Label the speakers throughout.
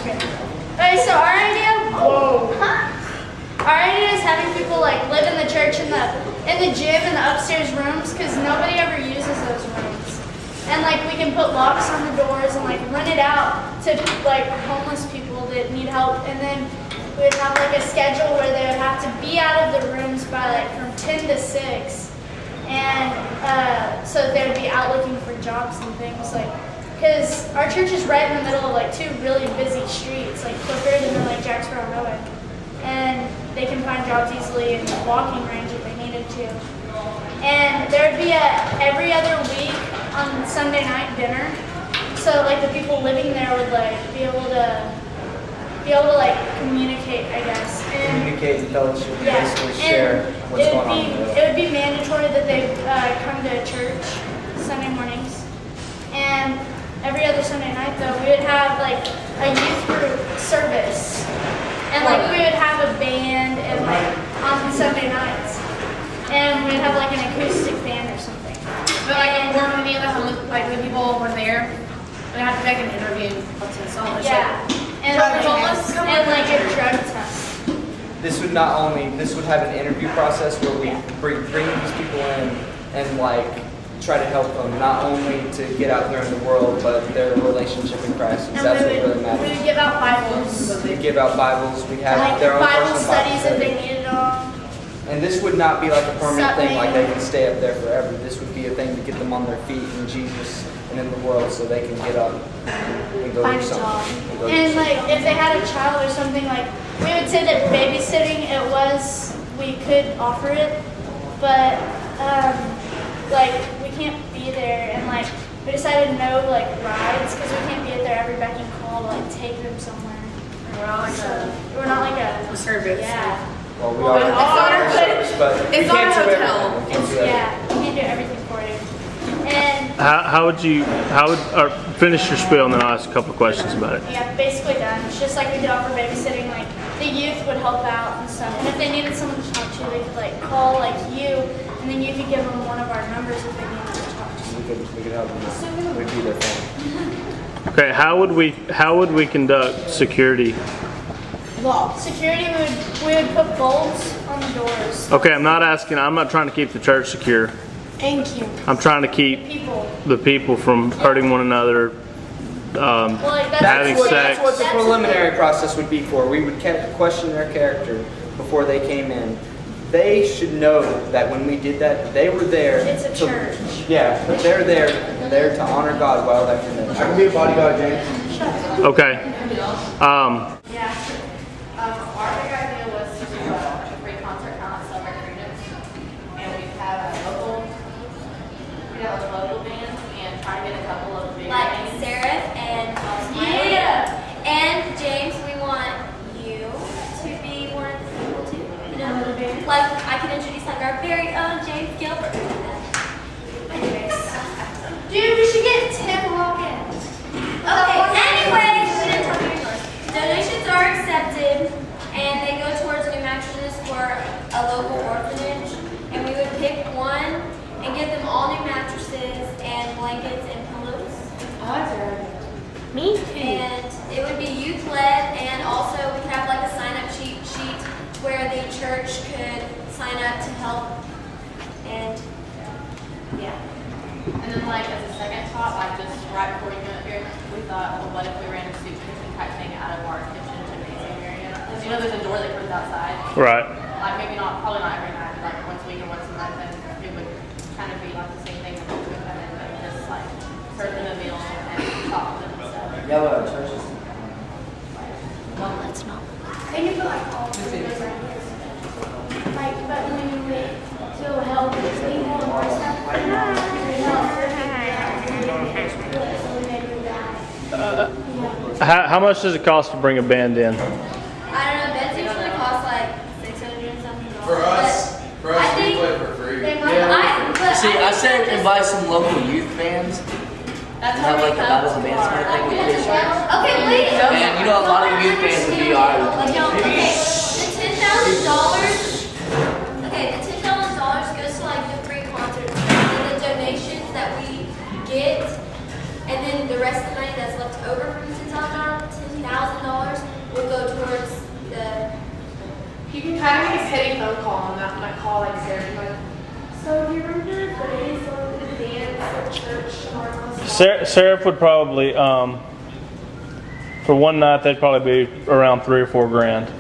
Speaker 1: Okay. Alright, so our idea, our idea is having people like live in the church in the gym and the upstairs rooms because nobody ever uses those rooms. And like we can put locks on the doors and like rent it out to like homeless people that need help. And then we would have like a schedule where they would have to be out of the rooms by like from 10 to 6. And so that they would be out looking for jobs and things like, because our church is right in the middle of like two really busy streets, like Clifford and then like Jacksboro Rowan. And they can find jobs easily in walking range if they needed to. And there would be a every other week on Sunday night dinner. So like the people living there would like be able to like communicate, I guess. And
Speaker 2: communicate and fellowship and
Speaker 1: yeah,
Speaker 2: basically share what's going on.
Speaker 1: It would be mandatory that they come to church Sunday mornings. And every other Sunday night though, we would have like a youth group service. And like we would have a band and like on Sunday nights. And we'd have like an acoustic band or something.
Speaker 3: But like when any of the homeless like when people were there, they had to make an interview to solve it.
Speaker 1: Yeah. And like a drug test.
Speaker 2: This would have an interview process where we bring these people in and like try to help them not only to get out there in the world, but their relationship in Christ.
Speaker 1: And
Speaker 2: That's what really
Speaker 1: we would
Speaker 2: matters.
Speaker 1: give out Bibles.
Speaker 2: We give out Bibles. We have
Speaker 1: Like
Speaker 2: their own
Speaker 1: Bible
Speaker 2: personal
Speaker 1: studies if
Speaker 2: study.
Speaker 1: they needed them.
Speaker 2: And this would not be like a permanent thing, like they
Speaker 1: Something.
Speaker 2: can stay up there forever. This would be a thing to get them on their feet in Jesus and in the world so they can get up and go
Speaker 1: Find
Speaker 2: do
Speaker 1: a job.
Speaker 2: something. And go do
Speaker 1: And
Speaker 2: something.
Speaker 1: like if they had a child or something, like we would say that babysitting we could offer it, but like we can't be there, and like we decided no like rides because we can't be there every beck and call to like take them somewhere.
Speaker 3: We're not like
Speaker 1: We're not like a
Speaker 3: service.
Speaker 1: Yeah.
Speaker 2: Well, we
Speaker 3: Well,
Speaker 2: are
Speaker 3: it's not
Speaker 2: our
Speaker 3: a-
Speaker 2: service, but we
Speaker 3: it's not
Speaker 2: can't
Speaker 3: a
Speaker 2: do
Speaker 3: hotel.
Speaker 2: everything. We can't do everything.
Speaker 1: Yeah, we can't do everything for you. And
Speaker 4: How would finish your spiel and then I'll ask a couple of questions about it.
Speaker 1: yeah, basically done. It's just like we could offer babysitting, like the youth would help out and stuff. And if they needed someone to talk to, they could like call like you, and then you could give them one of our numbers if they needed to talk to.
Speaker 2: We could help them. We'd be their friend.
Speaker 4: Okay, how would we conduct security?
Speaker 1: Security, we would put bulbs on the doors.
Speaker 4: Okay, I'm not trying to keep the church secure.
Speaker 1: Thank you.
Speaker 4: I'm trying to keep
Speaker 1: People.
Speaker 4: the people from hurting one another,
Speaker 1: Well, like that's
Speaker 4: Having
Speaker 2: That's
Speaker 4: sex.
Speaker 2: what the preliminary process would be for. We would question their character before they came in. They should know that when we did that, they were there.
Speaker 1: It's a church.
Speaker 2: Yeah, but they're there to honor God while they're in there. I can be a bodyguard, James.
Speaker 4: okay.
Speaker 1: Yeah.
Speaker 5: Our big idea was to do a free concert kind of like Celebrate Freedom, and we'd have a local band and try to get a couple of big
Speaker 6: Like
Speaker 5: names.
Speaker 6: Seraph and
Speaker 1: Yeah.
Speaker 6: and James, we want you to be one of the people too. You know,
Speaker 1: Another band?
Speaker 6: like I could introduce like our very own James Gilbert. Anyways.
Speaker 1: Dude, we should get Tim Hawkins.
Speaker 6: Okay. Anyways, we didn't talk about yours. Donations are accepted, and they go towards new mattresses for a local orphanage. And we would pick one and get them all new mattresses and blankets and pillows.
Speaker 1: Me too.
Speaker 6: And it would be youth led, and also we could have like a sign up sheet where the church could sign up to help. And yeah.
Speaker 5: And then like as a second thought, like just right before we came up here, we thought, well, what if we ran a soup kitchen type thing out of our kitchen gymnasium area? Because you know there's a door that goes outside.
Speaker 4: Right.
Speaker 5: Like maybe probably not every night, but like once a week or once a month, and it would kind of be like the same thing that we would come in, but just like serve them a meal and talk to them and stuff.
Speaker 2: Yeah, well, churches.
Speaker 1: They can put like all the videos around here. Like, but when we went to help these people and stuff, we
Speaker 4: How much does it cost to bring a band in?
Speaker 6: I don't know, beds usually cost like $600 and something.
Speaker 7: For us,
Speaker 6: I
Speaker 7: we
Speaker 6: think
Speaker 7: play for free.
Speaker 1: They might.
Speaker 8: See, I said invite some local youth bands.
Speaker 5: That's
Speaker 8: Have
Speaker 5: how we
Speaker 8: like a
Speaker 5: come
Speaker 8: battle of
Speaker 5: to
Speaker 8: bands
Speaker 5: our-
Speaker 8: kind of thing with this year.
Speaker 6: Okay, wait.
Speaker 8: Man, you know a lot of youth bands would be alright.
Speaker 6: Okay, the $10,000. Okay, the $10,000 goes to like the free concerts and the donations that we get, and then the rest of the money that's left over from $10,000
Speaker 3: might call like Sarah and be like, so do you remember the days when we dance at church?
Speaker 4: Seraph would probably, for one night, they'd probably be around $3 or $4 grand.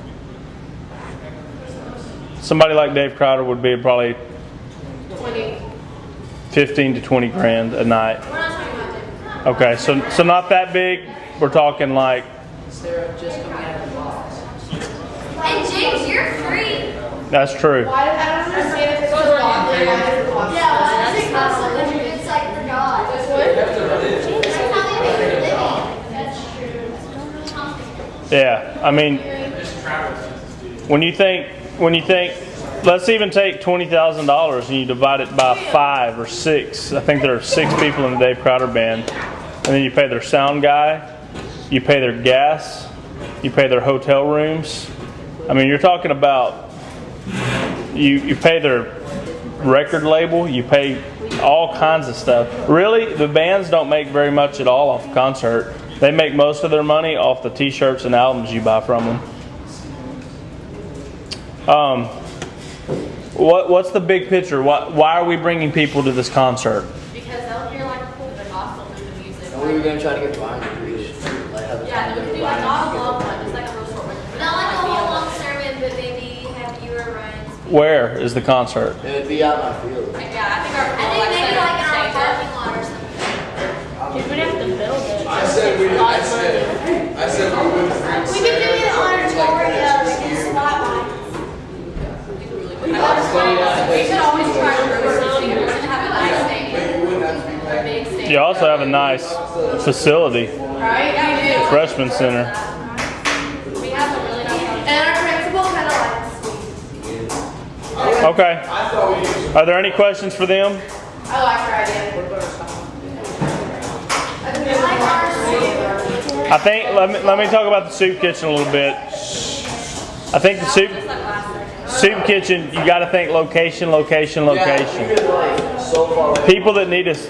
Speaker 4: Somebody like Dave Crowder would be probably
Speaker 3: 20.
Speaker 4: 15 to 20 grand a night.
Speaker 6: We're not talking about different.
Speaker 4: Okay, so not that big. We're talking like,
Speaker 8: Sarah just coming out of the box.
Speaker 6: And James, you're free.
Speaker 4: that's true.
Speaker 3: Why did I don't understand if it's for God, why does it cost?
Speaker 1: Yeah, why does it cost so much if it's like for God?
Speaker 3: This one?
Speaker 1: That's how they make their living. That's true.
Speaker 4: Yeah, I mean, when you think, let's even take $20,000 and you divide it by 5 or 6. I think there are 6 people in the Dave Crowder band, and then you pay their sound guy, you pay their gas, you pay their hotel rooms. I mean, you're talking about you pay their record label, you pay all kinds of stuff. Really, the bands don't make very much at all off a concert. They make most of their money off the T-shirts and albums you buy from them. What's the big picture? Why are we bringing people to this concert?
Speaker 5: Because they'll hear like the gospel through the music.
Speaker 8: And we were gonna try to get Brian to preach. Like have
Speaker 5: Yeah, we could do like not a long one, just like a real short one.
Speaker 6: Not like a whole long sermon, but maybe have you or Ryan speak.
Speaker 4: Where is the concert?
Speaker 8: It would be out in my field.
Speaker 5: Yeah, I think our
Speaker 6: I think maybe like in our
Speaker 5: stage
Speaker 6: parking lot or something.
Speaker 3: We'd have to build it.
Speaker 7: I said we would bring
Speaker 1: We could do it on Victoria in spotlight.
Speaker 5: We could always try to remember to have a nice stadium. A big stadium.
Speaker 4: You also have a nice facility,
Speaker 3: Right? Yeah,
Speaker 4: freshman center.
Speaker 5: We have a really nice one.
Speaker 3: and our principal kind of likes.
Speaker 4: Okay. Are there any questions for them?
Speaker 3: I like her idea.
Speaker 4: I think let me talk about the soup kitchen a little bit. I think the soup kitchen, you got to think location.
Speaker 8: Yeah, we could like so far away.
Speaker 4: People that need us.